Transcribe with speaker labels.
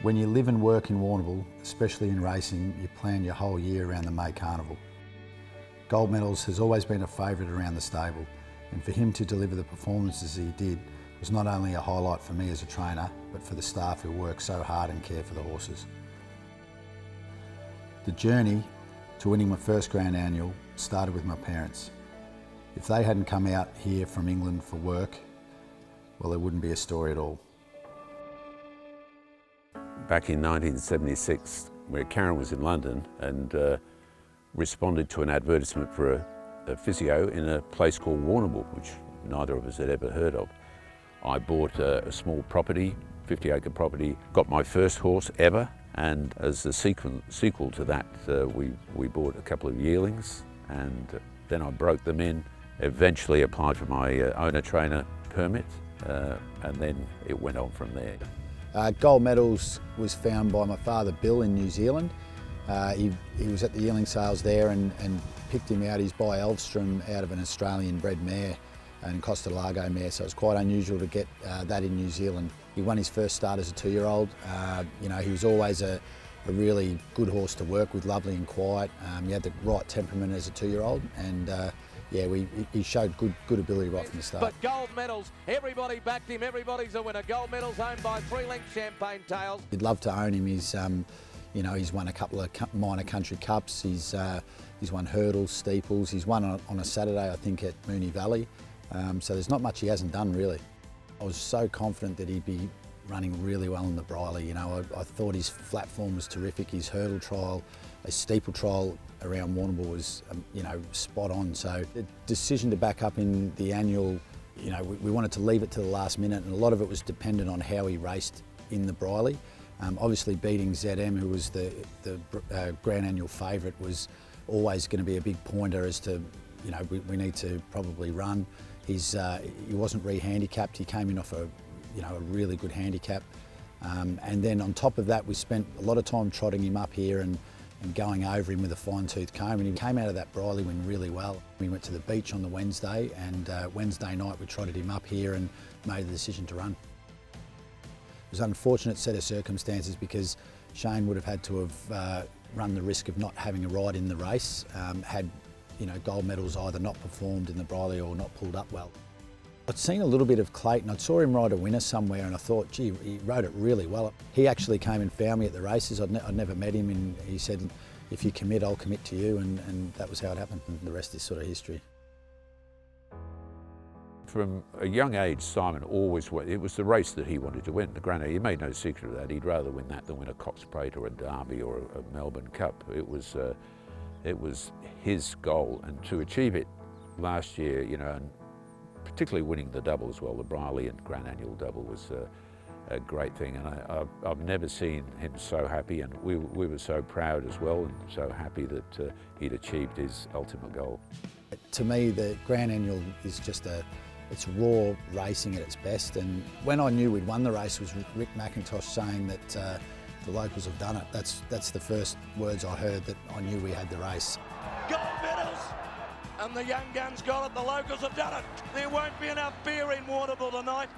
Speaker 1: When you live and work in Warrnambool, especially in racing, you plan your whole year around the May Carnival. Gold Medals has always been a favourite around the stable, and for him to deliver the performances he did was not only a highlight for me as a trainer, but for the staff who work so hard and care for the horses. The journey to winning my first Grand Annual started with my parents. If they hadn't come out here from England for work, well, there wouldn't be a story at all.
Speaker 2: Back in 1976, where Karen was in London and responded to an advertisement for a physio in a place called Warrnambool, which neither of us had ever heard of. I bought a small property, 50-acre property, got my first horse ever, and as a sequel to that, we bought a couple of yearlings, and then I broke them in, eventually applied for my owner-trainer permit, and then it went on from there.
Speaker 1: Gold Medals was found by my father Bill in New Zealand. He was at the yearling sales there and picked him out. He's by Elvstrom out of an Australian bred mare and Costa Lago mare, so it's quite unusual to get that in New Zealand. He won his first start as a 2-year-old. You know, he was always a really good horse to work with, lovely and quiet. He had the right temperament as a 2-year-old, and yeah, he showed good ability right from the start.
Speaker 3: But Gold Medals, everybody backed him, everybody's a winner. Gold Medals owned by 3-length Champagne Tails.
Speaker 1: You'd love to own him. He's, you know, he's won a couple of minor country cups. He's won hurdles, steeples. He's won on a Saturday, I think, at Moonee Valley. So there's not much he hasn't done, really. I was so confident that he'd be running really well in the Briley. You know, I thought his flat form was terrific. His hurdle trial, his steeple trial around Warrnambool was, you know, spot on. So the decision to back up in the annual, you know, we wanted to leave it to the last minute, and a lot of it was dependent on how he raced in the Briley. Obviously beating ZM, who was the Grand Annual favourite, was always going to be a big pointer as to, you know, we need to probably run. He wasn't re-handicapped. He came in off a really good handicap. And then on top of that, we spent a lot of time trotting him up here and going over him with a fine-tooth comb, and he came out of that Briley win really well. We went to the beach on the Wednesday, and Wednesday night we trotted him up here and made the decision to run. It was an unfortunate set of circumstances because Shane would have had to have run the risk of not having a ride in the race had, you know, Gold Medals either not performed in the Briley or not pulled up well. I'd seen a little bit of Clayton. I saw him ride a winner somewhere, and I thought, gee, he rode it really well. He actually came and found me at the races. I'd never met him, and he said, if you commit, I'll commit to you, and that was how it happened. And the rest is sort of history.
Speaker 2: From a young age, Simon always won. It was the race that he wanted to win, the Grand Annual. He made no secret of that. He'd rather win that than win a Cox Plate or a Derby or a Melbourne Cup. It was his goal, and to achieve it last year, you know, and particularly winning the double as well, the Briley and Grand Annual double was a great thing, and I've never seen him so happy, and we were so proud as well, and so happy that he'd achieved his ultimate goal.
Speaker 1: To me, the Grand Annual is just it's raw racing at its best, and when I knew we'd won the race was Rick McIntosh saying that the locals have done it. That's the first words I heard, that I knew we had the race.
Speaker 3: Gold Medals! And the young guns got it, the locals have done it. There won't be enough beer in Warrnambool tonight.